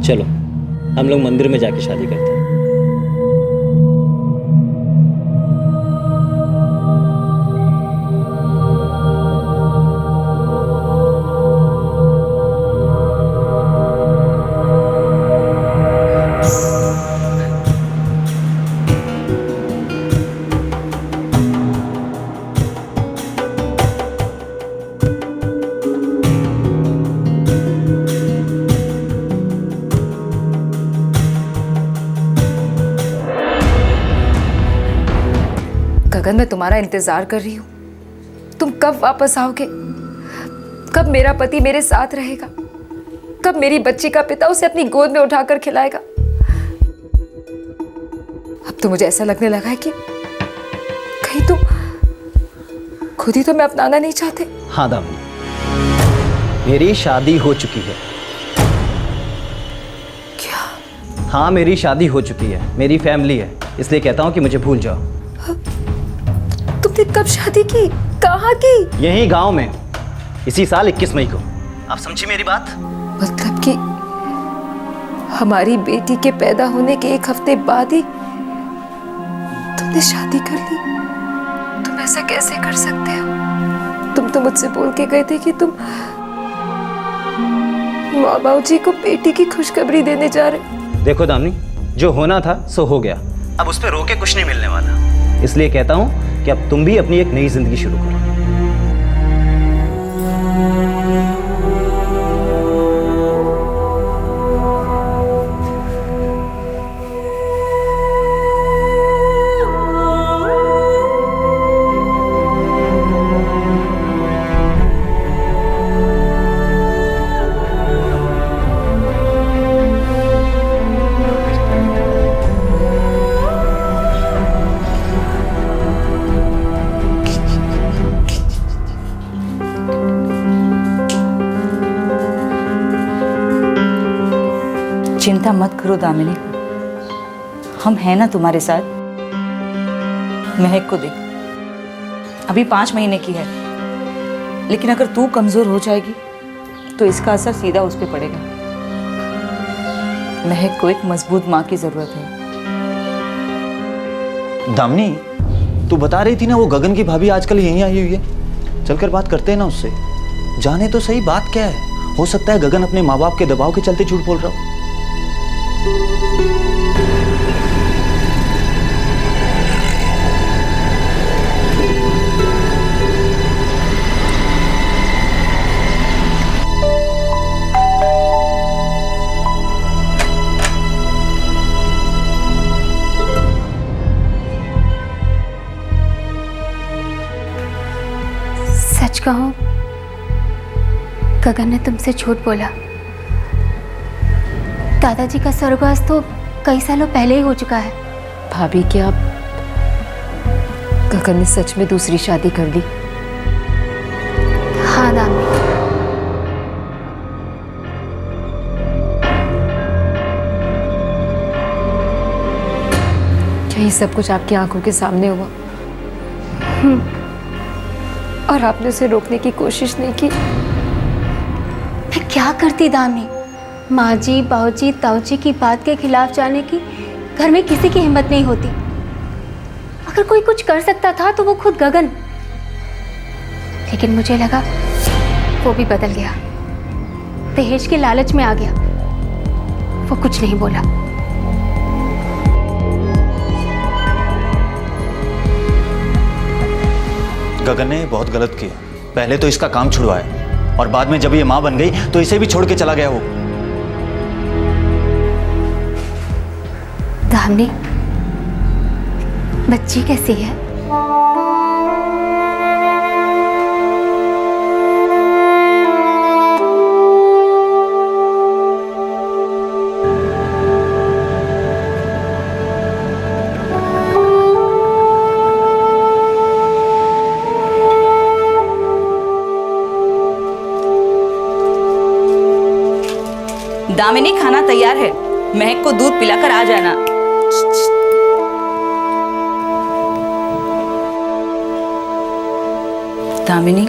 चलो हम लोग मंदिर में जाके शादी करते हैं। गगन, मैं तुम्हारा इंतजार कर रही हूँ। तुम कब वापस आओगे? कब मेरा पति मेरे साथ रहेगा? कब मेरी बच्ची का पिता उसे अपनी गोद में उठाकर खिलाएगा? अब तो मुझे ऐसा लगने लगा है कि कहीं तुम खुद ही तो मैं अपनाना नहीं चाहते। हाँ दामिनी, मेरी शादी हो चुकी है। क्या? हाँ, मेरी शादी हो चुकी है, मेरी फैमिली है, इसलिए कहता हूँ कि मुझे भूल जाओ। तुमने कब शादी की? कहाँ की? यही गांव में, इसी साल 21 मई को। आप समझी मेरी बात? मतलब कि हमारी बेटी के पैदा होने के एक हफ्ते बाद ही तुमने शादी कर ली? तुम ऐसा कैसे कर सकते हो? तुम तो मुझसे बोल के गए थे कि तुम मामा जी को बेटी की खुशखबरी देने जा रहे। देखो दामिनी, जो होना था सो हो गया, अब उस पर रोके कुछ नहीं मिलने वाला। इसलिए कहता हूँ कि अब तुम भी अपनी एक नई जिंदगी शुरू करो। चिंता मत करो दामिनी, हम हैं ना तुम्हारे साथ। महक को देख, अभी 5 महीने की है, लेकिन अगर तू कमजोर हो जाएगी तो इसका असर सीधा उस पर पड़ेगा। महक को एक मजबूत माँ की जरूरत है। दामिनी, तू बता रही थी ना वो गगन की भाभी आजकल यहीं आई हुई है, चलकर बात करते हैं ना उससे। जाने तो सही बात क्या है, हो सकता है गगन अपने माँ बाप के दबाव के चलते झूठ बोल रहा हो। सच कहो, गगन ने तुमसे झूठ बोला। दादाजी का स्वर्गवास तो कई सालों पहले ही हो चुका है। भाभी, क्या गगन ने सच में दूसरी शादी कर ली? हाँ दामिनी, क्या ये सब कुछ आपकी आंखों के सामने हुआ? और आपने उसे रोकने की कोशिश नहीं की? मैं क्या करती दामिनी? माँ जी, बाबूजी, ताऊजी की बात के खिलाफ जाने की घर में किसी की हिम्मत नहीं होती। अगर कोई कुछ कर सकता था तो वो खुद गगन। लेकिन मुझे लगा वो भी बदल गया, दहेज के लालच में आ गया। वो कुछ नहीं बोला। गगन ने बहुत गलत किया, पहले तो इसका काम छुड़वाया और बाद में जब ये माँ बन गई तो इसे भी छोड़ के चला गया वो। दामिनी, बच्ची कैसी है? दामिनी, खाना तैयार है, महक को दूध पिलाकर आ जाना। दामिनी,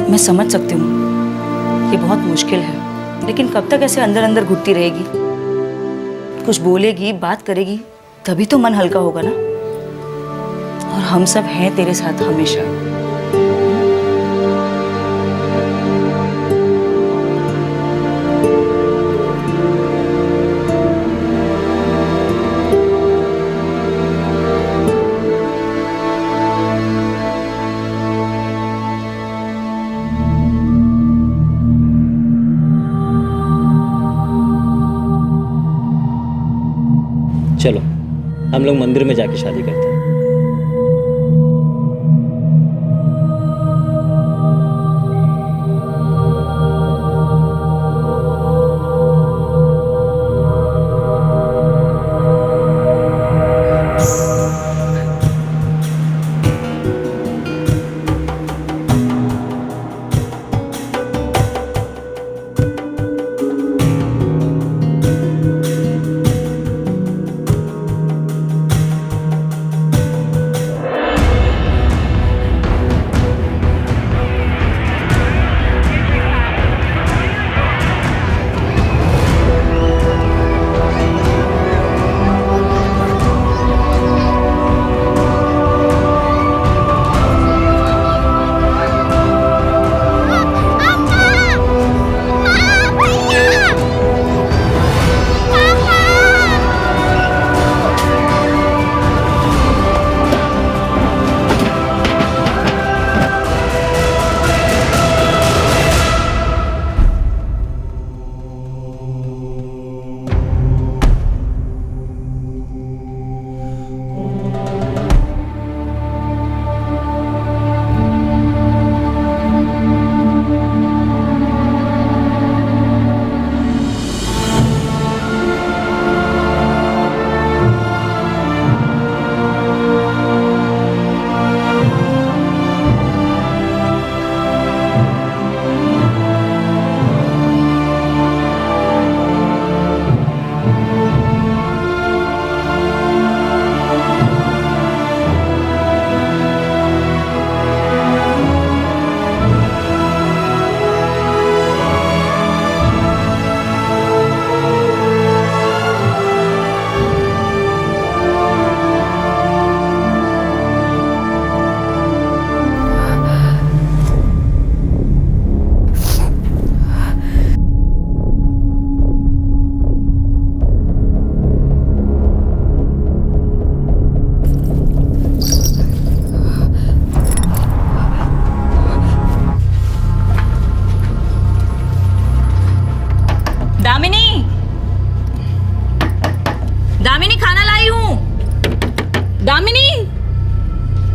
मैं समझ सकती हूँ ये बहुत मुश्किल है, लेकिन कब तक ऐसे अंदर अंदर घुटती रहेगी? कुछ बोलेगी, बात करेगी, तभी तो मन हल्का होगा ना। और हम सब हैं तेरे साथ हमेशा। चलो हम लोग मंदिर में जाके शादी करते हैं।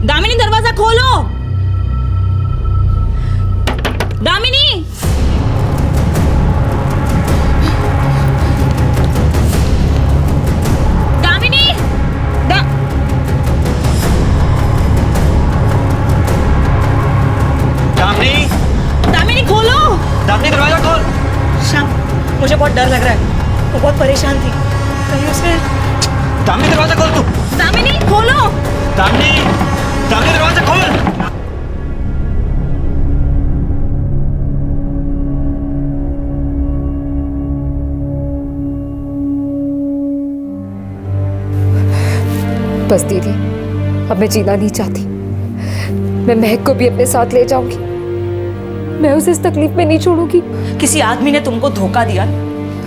दामिनी दरवाजा खोलो। दामिनी दामिनी दामिनी दामिनी खोलो। दामिनी दरवाजा खोल। श्याम, मुझे बहुत डर लग रहा है। वो बहुत परेशान थी, कहीं उसने। दामिनी दरवाजा खोल तू। दामिनी खोलो। दामिनी दामिनी दरवाजा खोल। बस दीदी, अब मैं जीना नहीं चाहती। मैं महक को भी अपने साथ ले जाऊंगी। मैं उसे इस तकलीफ में नहीं छोड़ूंगी। किसी आदमी ने तुमको धोखा दिया,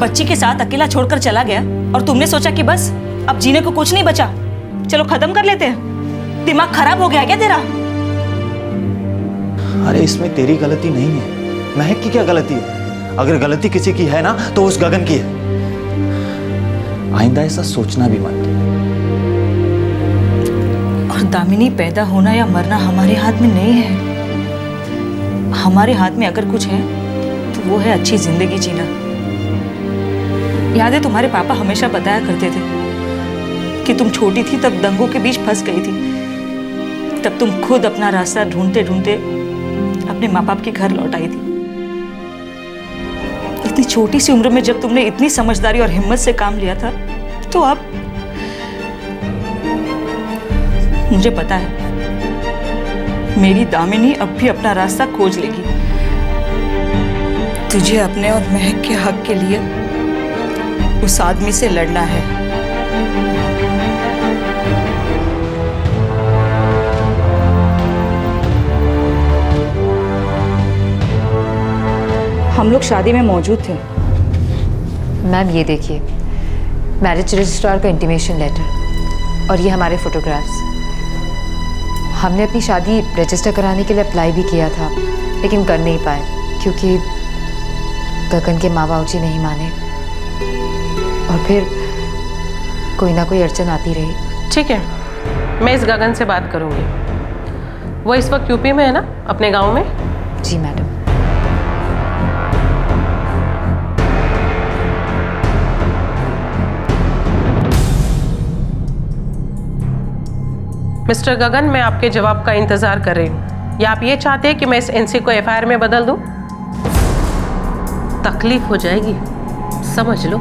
बच्ची के साथ अकेला छोड़कर चला गया, और तुमने सोचा कि बस अब जीने को कुछ नहीं बचा, चलो खत्म कर लेते हैं। दिमाग खराब हो गया क्या तेरा? अरे इसमें तेरी गलती नहीं है, महक की क्या गलती है? अगर गलती किसी की है ना तो उस गगन की है। आइंदा ऐसा सोचना भी मत। और दामिनी, पैदा होना या मरना हमारे हाथ में नहीं है। हमारे हाथ में अगर कुछ है तो वो है अच्छी जिंदगी जीना। याद है तुम्हारे पापा हमेशा बताया करते थे कि तुम छोटी थी तब दंगों के बीच फंस गई थी, तब तुम खुद अपना रास्ता ढूंढते ढूंढते अपने माँ बाप के घर लौट आई थी। इतनी छोटी सी उम्र में जब तुमने इतनी समझदारी और हिम्मत से काम लिया था, तो अब मुझे पता है मेरी दामिनी अब भी अपना रास्ता खोज लेगी। तुझे अपने और महक के हक के लिए उस आदमी से लड़ना है। हम लोग शादी में मौजूद थे। मैम ये देखिए, मैरिज रजिस्ट्रार का इंटीमेशन लेटर और ये हमारे फोटोग्राफ्स। हमने अपनी शादी रजिस्टर कराने के लिए अप्लाई भी किया था, लेकिन कर नहीं पाए क्योंकि गगन के माँ बाप जी नहीं माने और फिर कोई ना कोई अड़चन आती रही। ठीक है, मैं इस गगन से बात करूंगी। वो इस वक्त यूपी में है ना, अपने गांव में? जी मैडम। मिस्टर गगन, मैं आपके जवाब का इंतजार कर रही हूँ। या आप ये चाहते हैं कि मैं इस एनसी को एफआईआर में बदल दूँ? तकलीफ हो जाएगी, समझ लो।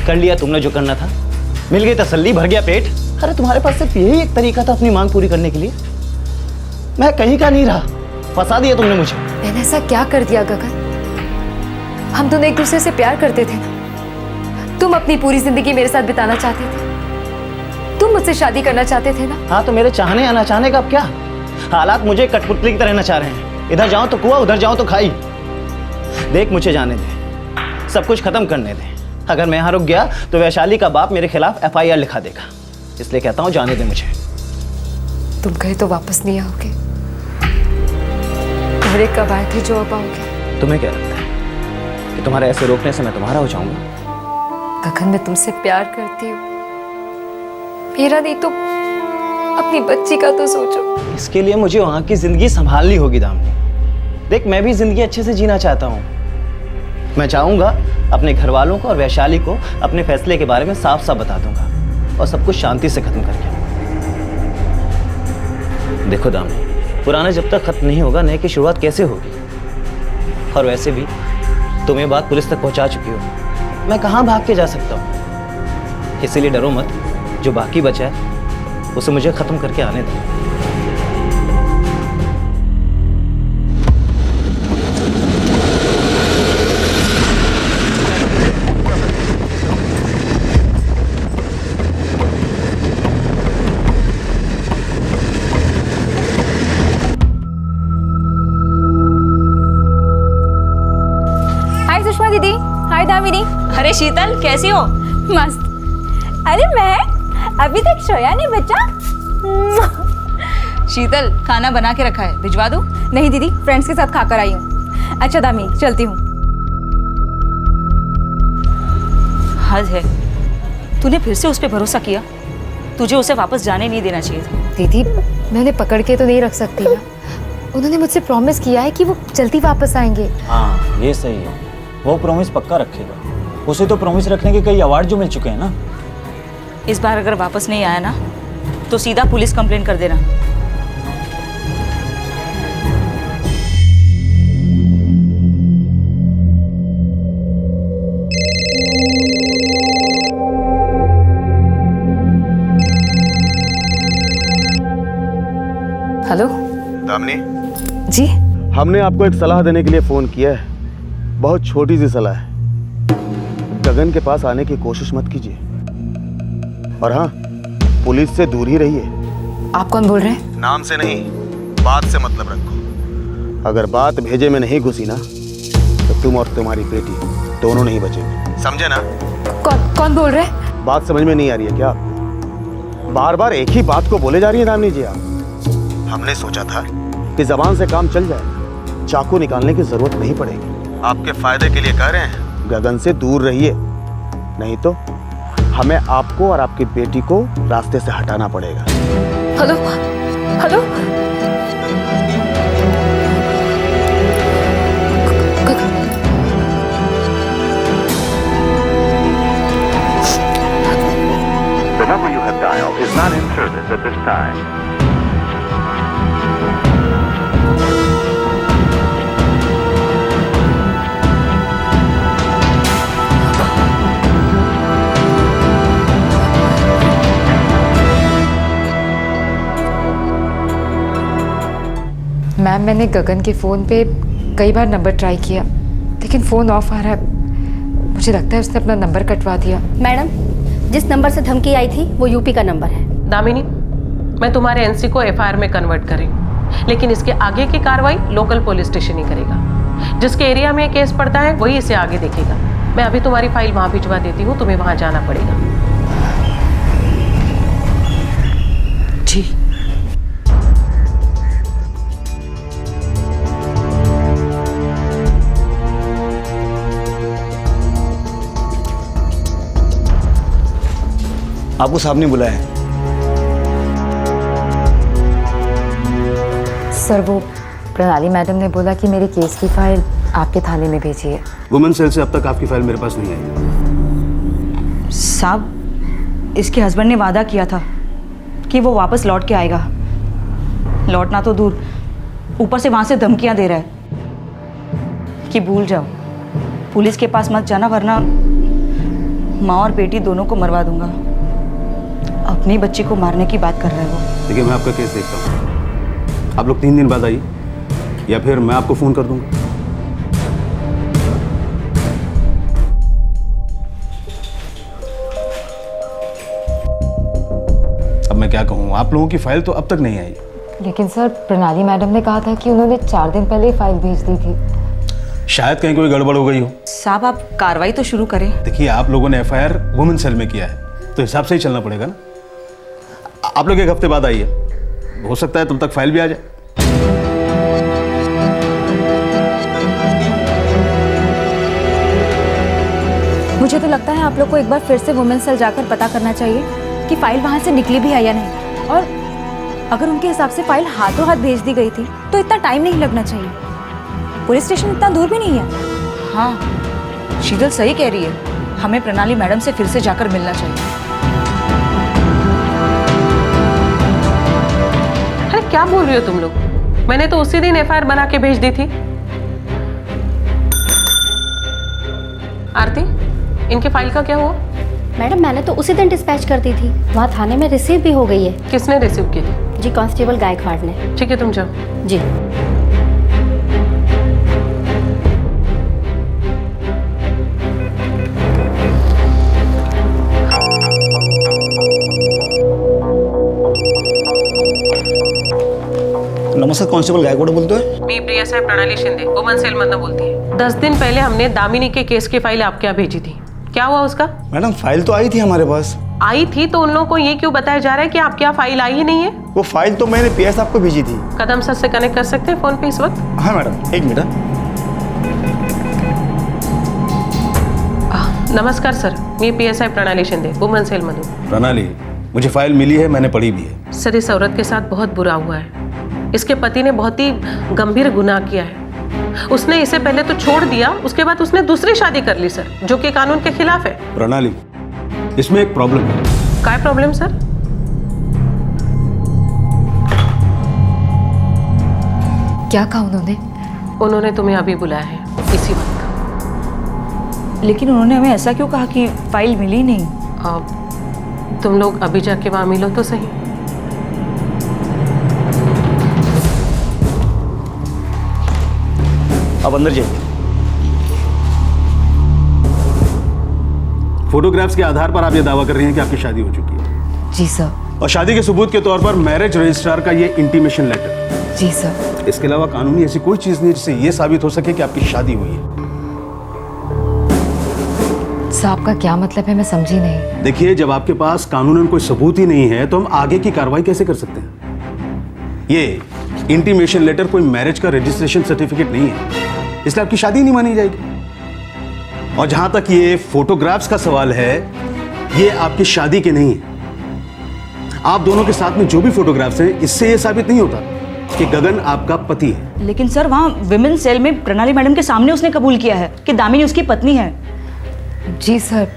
कर लिया तुमने जो करना था, मिल गई तसल्ली, भर गया पेट। अरे तुम्हारे पास सिर्फ यही एक तरीका था अपनी मांग पूरी करने के लिए। मैं कहीं का नहीं रहा, फंसा दिया तुमने मुझे। मैंने ऐसा क्या कर दिया गगन? हम दोनों एक दूसरे से प्यार करते थे ना। तुम अपनी पूरी जिंदगी मेरे साथ बिताना चाहते थे, तुम मुझसे शादी करना चाहते थे ना। हाँ, तो मेरे चाहने या ना चाहने का अब क्या? हालात मुझे कठपुतली की तरह नचा रहे हैं। इधर जाऊं तो कुआं, उधर जाऊं तो खाई। देख, मुझे जाने दे, सब कुछ खत्म करने दे। अगर मैं यहाँ रुक गया तो वैशाली का बाप मेरे खिलाफ एफआईआर लिखा देगा, इसलिए कहता हूँ जाने दे मुझे। तुम गए तो वापस नहीं आओगे। घरे कब आए थे जो अब आओगे? तुम्हें क्या लगता है कि तुम्हारे ऐसे रोकने से मैं तुम्हारा हो जाऊंगा? गगन, मैं तुमसे प्यार करती हूँ। मेरा नहीं तो अपनी बच्ची का तो सोचो। इसके लिए मुझे वहां की जिंदगी संभालनी होगी दामिनी। देख, मैं भी जिंदगी अच्छे से जीना चाहता हूँ। मैं चाहूंगा अपने घर वालों को और वैशाली को अपने फैसले के बारे में साफ साफ बता दूंगा और सब कुछ शांति से खत्म करके। देखो दामिनी, पुराना जब तक खत्म नहीं होगा, नए की शुरुआत कैसे होगी? और वैसे भी तुम ये बात पुलिस तक पहुंचा चुकी हो, मैं कहां भाग के जा सकता हूं? इसीलिए डरो मत, जो बाकी बचा है उसे मुझे खत्म करके आने दो। हाय सुषमा दीदी। हाय दामिनी। अरे शीतल, कैसी हो? मस्त। अरे मैं अभी तक सोया नहीं बच्चा। शीतल, खाना बना के रखा है, भिजवा दूं? नहीं दीदी, फ्रेंड्स के साथ खाकर आई हूँ। अच्छा दामिनी, चलती हूँ। हद है, तूने फिर से उस पर भरोसा किया। तुझे उसे वापस जाने नहीं देना चाहिए था। दीदी, मैं उन्हें पकड़ के तो नहीं रख सकती ना। उन्होंने मुझसे प्रॉमिस किया है कि वो जल्दी वापस आएंगे। हाँ, ये सही है। वो प्रॉमिस पक्का रखेगा। उसे तो प्रॉमिस रखने के कई अवार्ड जो मिल चुके हैं ना। इस बार अगर वापस नहीं आया ना तो सीधा पुलिस कंप्लेंट कर देना। हेलो दामिनी, जी। हमने आपको एक सलाह देने के लिए फोन किया है। बहुत छोटी सी सलाह है। गगन के पास आने की कोशिश मत कीजिए, और हाँ, पुलिस से दूर ही रहिए। आप कौन बोल रहे हैं? नाम से नहीं, बात से मतलब रखो। अगर बात भेजे में नहीं घुसी ना तो तुम और तुम्हारी बेटी दोनों नहीं बचेंगे, समझे ना? कौन बोल रहे हैं? बात समझ में नहीं आ रही है क्या आपको? बार बार एक ही बात को बोले जा रही है दामिनी जी आप। हमने सोचा था कि जबान से काम चल जाए, चाकू निकालने की जरूरत नहीं पड़ेगी। आपके फायदे के लिए कह रहे हैं, गगन से दूर रहिए, नहीं तो हमें आपको और आपकी बेटी को रास्ते से हटाना पड़ेगा। Hello hello, is not in service at this time. Ma'am, मैंने गगन के फ़ोन पे कई बार नंबर ट्राई किया, लेकिन फ़ोन ऑफ आ रहा है। मुझे लगता है उसने अपना नंबर कटवा दिया। मैडम, जिस नंबर से धमकी आई थी वो यूपी का नंबर है। दामिनी, मैं तुम्हारे एनसी को एफआईआर में कन्वर्ट करी, लेकिन इसके आगे की कार्रवाई लोकल पुलिस स्टेशन ही करेगा। जिसके एरिया में केस पड़ता है वही इसे आगे देखेगा। मैं अभी तुम्हारी फाइल वहाँ भिजवा देती हूँ, तुम्हें वहाँ जाना पड़ेगा। जी। आपको साहब ने बुलाया है। सर, वो प्रणाली मैडम ने बोला कि मेरे केस की फाइल आपके थाने में भेजी है। वुमेन सेल से अब तक आपकी फाइल मेरे पास नहीं आई। साहब, इसके हस्बैंड ने वादा किया था कि वो वापस लौट के आएगा। लौटना तो दूर, ऊपर से वहाँ से धमकियाँ दे रहा है कि भूल जाओ, पुलिस के पास मत जाना वरना माँ और बेटी दोनों को मरवा दूंगा। अपनी बच्ची को मारने की बात कर रहा है वो। देखिए, मैं आपका केस देखता हूँ। आप लोग 3 दिन बाद आइए या फिर मैं आपको फ़ोन कर दूंगा। अब मैं क्या कहूँ, आप लोगों की फाइल तो अब तक नहीं आई। लेकिन सर, प्रणाली मैडम ने कहा था कि उन्होंने 4 दिन पहले फाइल भेज दी थी। शायद कहीं कोई गड़बड़ हो गई हो। साहब, आप कार्रवाई तो शुरू करें। देखिए, आप लोगों ने एफआईआर वुमेन सेल में किया है तो हिसाब से ही चलना पड़ेगा ना। आप लोग 1 हफ्ते बाद आइए, हो सकता है तब तक फाइल भी आ जाए। मुझे तो लगता है आप लोग को एक बार फिर से वुमेन सेल जाकर पता करना चाहिए कि फाइल वहाँ से निकली भी है या नहीं। और अगर उनके हिसाब से फाइल हाथों हाथ भेज दी गई थी तो इतना टाइम नहीं लगना चाहिए। पुलिस स्टेशन इतना दूर भी नहीं है। हाँ, शीतल सही कह रही है। हमें प्रणाली मैडम से फिर से जाकर मिलना चाहिए। अरे क्या बोल रही हो तुम लोग? मैंने तो उसी दिन एफआईआर बना के भेज दी थी। आरती, इनकी फाइल का क्या हुआ? मैडम, मैंने तो उसी दिन डिस्पैच कर दी थी। वहाँ थाने में रिसीव भी हो गई है। किसने रिसीव की थी? जी, कांस्टेबल गायकवाड़ ने। ठीक है, तुम जाओ। जी। नमस्कार, कांस्टेबल गायकवाड़ बोलते हैं। मी प्रिया साहेब प्रणाली शिंदे, वुमन सेल मधनं बोलती है। 10 दिन पहले हमने दामिनी के केस की फाइल आपके यहाँ भेजी थी। क्या हुआ उसका? मैडम, फाइल तो आई थी हमारे पास। आई थी तो उन लोगों को ये क्यों बताया जा रहा है कि आपके यहाँ फाइल आई ही नहीं है? वो फाइल तो मैंने पीएस साहब को भेजी थी। कदम सर से कनेक्ट कर सकते हैं फोन पे इस वक्त? हाँ मैडम, 1 मिनट। नमस्कार सर, मी PSI प्रणाली शिंदे, वुमन सेल मधु। प्रणाली, मुझे फाइल मिली है, मैंने पढ़ी भी है। सर, इस औरत के साथ बहुत बुरा हुआ है। इसके पति ने बहुत ही गंभीर गुनाह किया है। उसने इसे पहले तो छोड़ दिया, उसके बाद उसने दूसरी शादी कर ली सर, जो कि कानून के खिलाफ है। प्रणाली, इसमें एक प्रॉब्लम है। क्या प्रॉब्लम सर? क्या कहा उन्होंने? उन्होंने तुम्हें अभी बुलाया है इसी वक्त। लेकिन उन्होंने हमें ऐसा क्यों कहा कि फाइल मिली नहीं? तुम लोग अभी जाके वहां मिलो तो सही। अब अंदर जाइए। फोटोग्राफ्स के आधार पर आप ये दावा कर रही हैं कि आपकी शादी हो चुकी है? जी सर। और शादी के सबूत के तौर पर मैरिज रजिस्ट्रार का ये इंटीमेशन लेटर? जी सर। इसके अलावा कानूनी ऐसी कोई चीज नहीं जिससे ये साबित हो सके कि आपकी शादी हुई है? साहब का क्या मतलब है, मैं समझी नहीं। देखिए, जब आपके पास कानूनन कोई सबूत ही नहीं है तो हम आगे की कार्रवाई कैसे कर सकते हैं? ये इंटीमेशन लेटर कोई मैरिज का रजिस्ट्रेशन सर्टिफिकेट नहीं है, इसलिए आपकी शादी नहीं मानी जाएगी। और जहां तक ये फोटोग्राफ्स का सवाल है, ये आपकी शादी के नहीं है। आप दोनों के साथ में जो भी फोटोग्राफ्स हैं, इससे ये साबित नहीं होता कि गगन आपका पति है। लेकिन सर, वहाँ विमेन सेल में प्रणाली मैडम के सामने उसने कबूल किया है कि दामिनी उसकी पत्नी है। जी सर,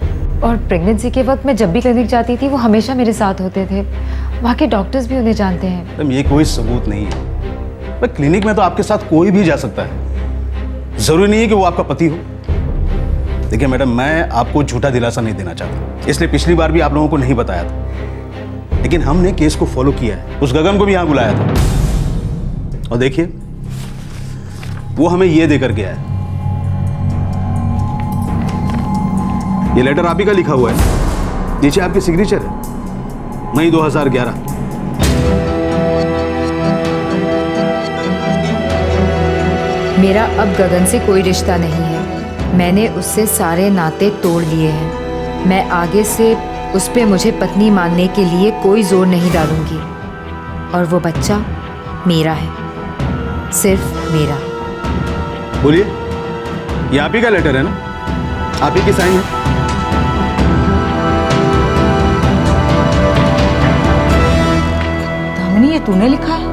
और प्रेगनेंसी के वक्त मैं जब भी क्लिनिक जाती थी वो हमेशा मेरे साथ होते थे। वहाँ के डॉक्टर्स भी उन्हें जानते हैं। मैडम ये कोई सबूत नहीं है। भाई क्लिनिक में तो आपके साथ कोई भी जा सकता है, जरूरी नहीं है कि वो आपका पति हो। देखिए मैडम, मैं आपको झूठा दिलासा नहीं देना चाहता, इसलिए पिछली बार भी आप लोगों को नहीं बताया था, लेकिन हमने केस को फॉलो किया है। उस गगन को भी यहाँ बुलाया था और देखिए वो हमें ये देकर गया है। ये लेटर आप ही का लिखा हुआ है, नीचे आपकी सिग्नेचर है, मई 2011। मेरा अब गगन से कोई रिश्ता नहीं है। मैंने उससे सारे नाते तोड़ लिए हैं। मैं आगे से उस पे मुझे पत्नी मानने के लिए कोई जोर नहीं डालूंगी। और वो बच्चा मेरा है, सिर्फ मेरा। बोलिए, ये आप ही का लेटर है ना? आप ही की साइन है? दामिनी, ये तूने लिखा है?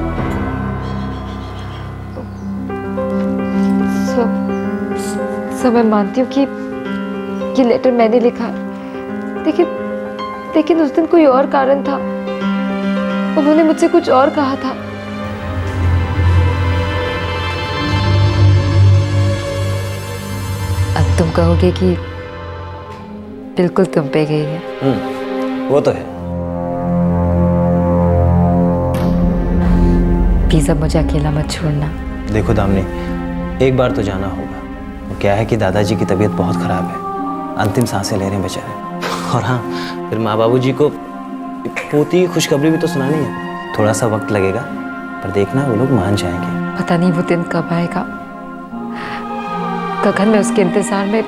सब मैं मानती हूँ कि ये लेटर मैंने लिखा है, लेकिन उस दिन कोई और कारण था। उन्होंने मुझसे कुछ और कहा था। अब तुम कहोगे कि बिल्कुल तुम पे गई है। वो तो है। प्लीज अब मुझे अकेला मत छोड़ना। देखो दामिनी, एक बार तो जाना होगा। वो क्या है कि दादाजी की तबीयत बहुत ख़राब है, अंतिम सांसें ले रहे हैं बेचारे। और हाँ, फिर माँ बाबूजी को पोती की खुशखबरी भी तो सुनानी है। थोड़ा सा वक्त लगेगा, पर देखना वो लोग मान जाएंगे। पता नहीं वो दिन कब आएगा। गगन, मैं उसके इंतजार में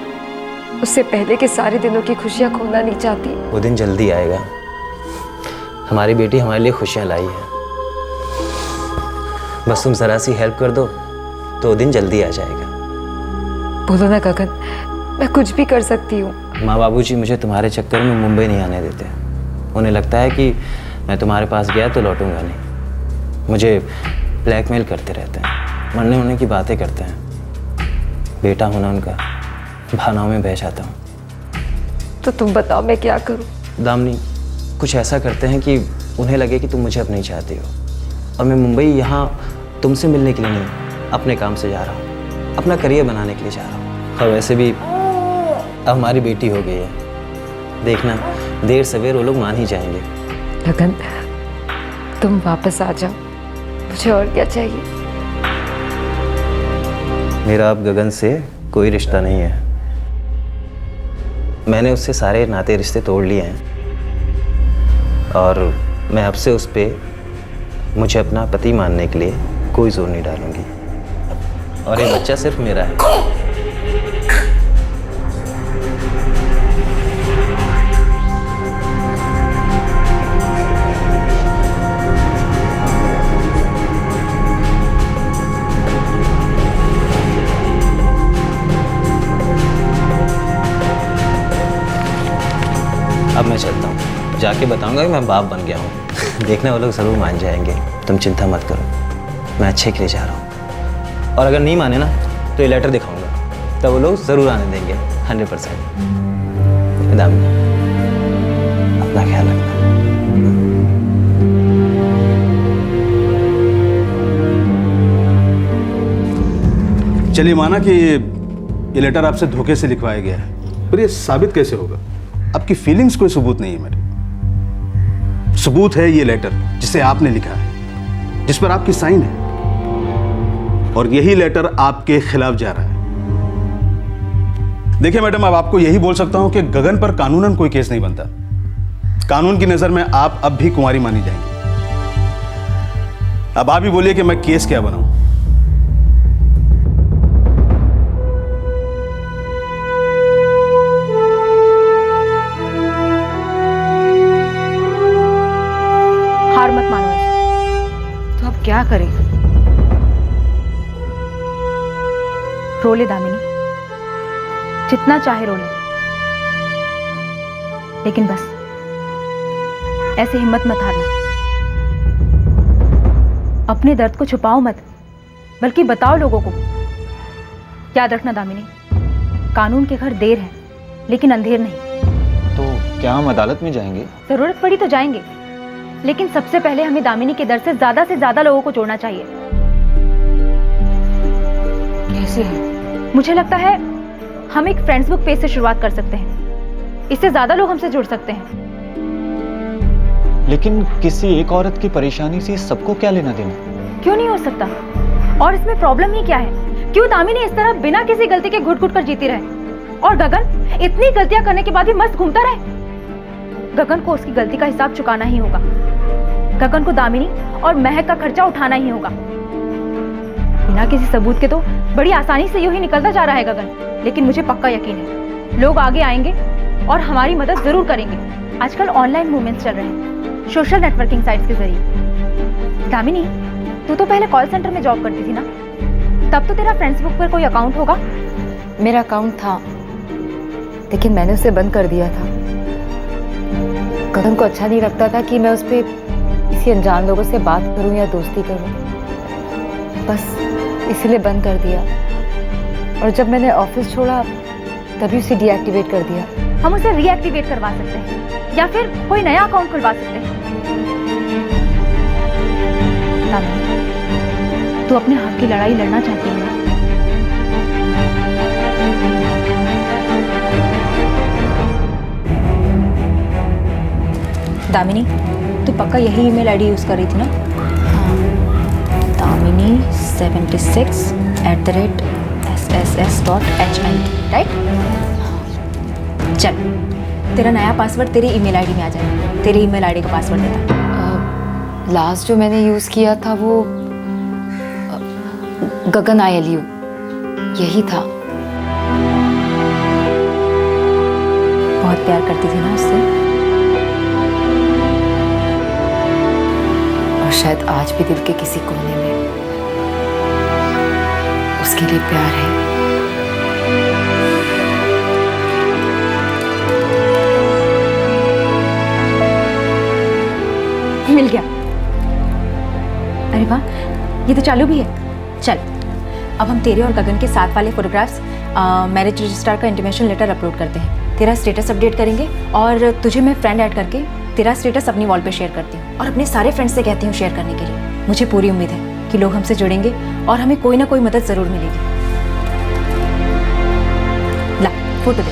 उससे पहले के सारे दिनों की खुशियाँ खोना नहीं चाहती। वो दिन जल्दी आएगा। हमारी बेटी हमारे लिए खुशियाँ लाई है, बस तुम ज़रा सी हेल्प कर दो तो वो दिन जल्दी आ जाएगा। बोलो ना गगन, मैं कुछ भी कर सकती हूँ। माँ बाबूजी मुझे तुम्हारे चक्कर में मुंबई नहीं आने देते। उन्हें लगता है कि मैं तुम्हारे पास गया तो लौटूंगा नहीं। मुझे ब्लैकमेल करते रहते हैं, मरने होने की बातें करते हैं। बेटा होना उनका भावनाओं में बह जाता हूँ। तो तुम बताओ मैं क्या करूँ? दामिनी, कुछ ऐसा करते हैं कि उन्हें लगे कि तुम मुझे अब नहीं चाहती हो, और मैं मुंबई यहाँ तुमसे मिलने के लिए नहीं, अपने काम से जा रहा हूँ, अपना करियर बनाने के लिए जा रहा हूँ। और वैसे भी अब हमारी बेटी हो गई है, देखना देर सवेर वो लोग मान ही जाएंगे। गगन, तुम वापस आ जाओ, मुझे और क्या चाहिए? मेरा अब गगन से कोई रिश्ता नहीं है। मैंने उससे सारे नाते रिश्ते तोड़ लिए हैं, और मैं अब से उस पर मुझे अपना पति मानने के लिए कोई जोर नहीं डालूंगी। और ये बच्चा सिर्फ मेरा है। अब मैं चलता हूँ, जाके बताऊंगा कि मैं बाप बन गया हूँ। देखना वो लोग ज़रूर मान जाएंगे। तुम चिंता मत करो, मैं अच्छे के लिए जा रहा हूँ। और अगर नहीं माने ना तो ये लेटर दिखाऊंगा, तब वो लोग ज़रूर आने देंगे 100%। दामिनी, अपना ख्याल रखना। चलिए, माना कि ये लेटर आपसे धोखे से लिखवाया गया है, पर ये साबित कैसे होगा? आपकी फीलिंग्स कोई सबूत नहीं है मेरे। सबूत है ये लेटर जिसे आपने लिखा है, जिस पर आपकी साइन है, और यही लेटर आपके खिलाफ जा रहा है। देखिए मैडम, अब आपको यही बोल सकता हूं कि गगन पर कानूनन कोई केस नहीं बनता। कानून की नजर में आप अब भी कुंवारी मानी जाएंगी। अब आप ही बोलिए कि मैं केस क्या बनाऊं? हार मत मानो ऐसे। तो अब क्या करें? रो ले दामिनी, जितना चाहे रो ले, लेकिन बस ऐसे हिम्मत मत हारना। अपने दर्द को छुपाओ मत, बल्कि बताओ लोगों को। याद रखना दामिनी, कानून के घर देर है लेकिन अंधेर नहीं। क्या हम अदालत में जाएंगे? जरूरत पड़ी तो जाएंगे, लेकिन सबसे पहले हमें दामिनी के दर से ज्यादा लोगों को जोड़ना चाहिए। कैसे है? मुझे लगता है हम एक फ्रेंड्सबुक पेज से शुरुआत कर सकते हैं, इससे ज्यादा लोग हमसे जुड़ सकते हैं। लेकिन किसी एक औरत की परेशानी से सबको क्या लेना देना? क्यों नहीं हो सकता? और इसमें प्रॉब्लम ही क्या है? क्यों दामिनी इस तरह बिना किसी गलती के घुट घुट कर जीती रहे, और गगन इतनी गलतियां करने के बाद भी मस्त घूमता रहे? गगन को उसकी गलती का हिसाब चुकाना ही होगा। गगन को दामिनी और महक का खर्चा उठाना ही होगा। बिना किसी सबूत के तो बड़ी आसानी से यूं ही निकलता जा रहा है गगन, लेकिन मुझे पक्का यकीन है लोग आगे आएंगे और हमारी मदद जरूर करेंगे। आजकल ऑनलाइन मूवमेंट्स चल रहे हैं, सोशल नेटवर्किंग साइट्स के जरिए। दामिनी, तू तो पहले कॉल सेंटर में जॉब करती थी ना, तब तो तेरा फ्रेंड्सबुक पर कोई अकाउंट होगा। मेरा अकाउंट था, लेकिन मैंने उसे बंद कर दिया था। गगन को अच्छा नहीं लगता था कि मैं उस पर किसी अनजान लोगों से बात करूं या दोस्ती करूं, बस इसलिए बंद कर दिया। और जब मैंने ऑफिस छोड़ा तभी उसे डीएक्टिवेट कर दिया। हम उसे रीएक्टिवेट करवा सकते हैं या फिर कोई नया अकाउंट खुलवा सकते हैं। दामिनी, तू अपने हक की लड़ाई लड़ना चाहती है ना? दामिनी, तू पक्का यही ईमेल आईडी यूज़ कर रही थी ना? Damini 76@sss.hnd, right? चल, तेरा नया पासवर्ड तेरी ईमेल आईडी में आ जाएगा। तेरी ईमेल आईडी का पासवर्ड देता। लास्ट जो मैंने यूज़ किया था वो गगन ILU यही था। बहुत प्यार करती थी ना उससे? और शायद आज भी दिल के किसी कोने में उसके लिए प्यार है। मिल गया। अरे वाह, ये तो चालू भी है। चल, अब हम तेरे और गगन के साथ वाले फोटोग्राफ्स मैरिज रजिस्ट्रार का इंटीमेशन लेटर अपलोड करते हैं। तेरा स्टेटस अपडेट करेंगे और तुझे मैं फ्रेंड ऐड करके तेरा स्टेटस अपनी वॉल पे शेयर करती हूँ और अपने सारे फ्रेंड्स से कहती हूँ शेयर करने के लिए। मुझे पूरी उम्मीद है कि लोग हमसे जुड़ेंगे और हमें कोई ना कोई मदद ज़रूर मिलेगी। ला, फोटो दे।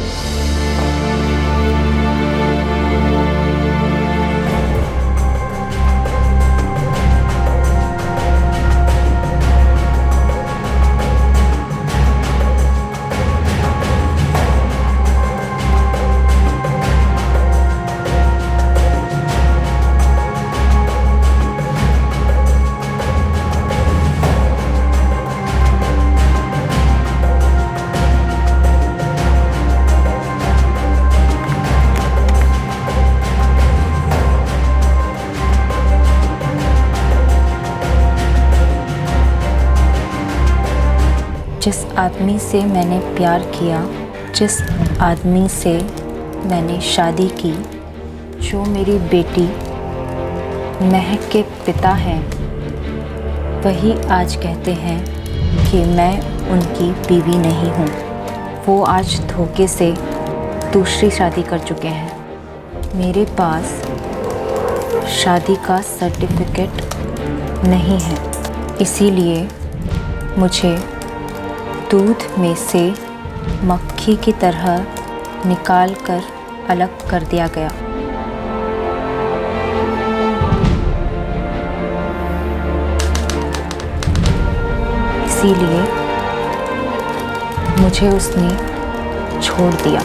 जिस आदमी से मैंने प्यार किया, जिस आदमी से मैंने शादी की, जो मेरी बेटी महक के पिता हैं, वही आज कहते हैं कि मैं उनकी बीवी नहीं हूँ। वो आज धोखे से दूसरी शादी कर चुके हैं। मेरे पास शादी का सर्टिफिकेट नहीं है, इसीलिए मुझे दूध में से मक्खी की तरह निकाल कर अलग कर दिया गया। इसीलिए मुझे उसने छोड़ दिया।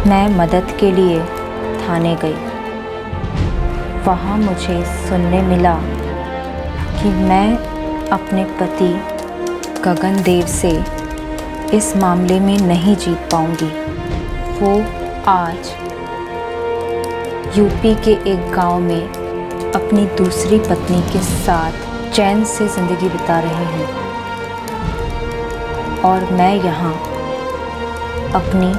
मैं मदद के लिए थाने गई। वहाँ मुझे सुनने मिला कि मैं अपने पति गगन देव से इस मामले में नहीं जीत पाऊंगी। वो आज यूपी के एक गांव में अपनी दूसरी पत्नी के साथ चैन से ज़िंदगी बिता रहे हैं और मैं यहाँ अपनी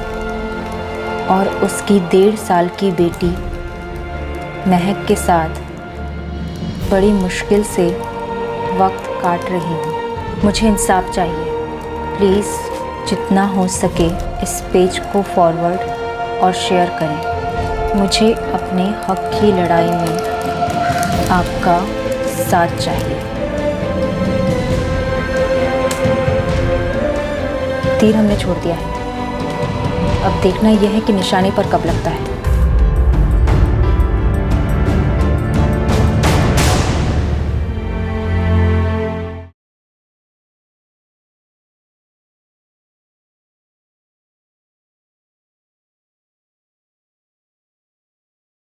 और उसकी 1.5 साल की बेटी महक के साथ बड़ी मुश्किल से वक्त काट रही हूँ। मुझे इंसाफ चाहिए। प्लीज़ जितना हो सके इस पेज को फॉरवर्ड और शेयर करें। मुझे अपने हक की लड़ाई में आपका साथ चाहिए। तीर हमने छोड़ दिया है, अब देखना यह है कि निशाने पर कब लगता है।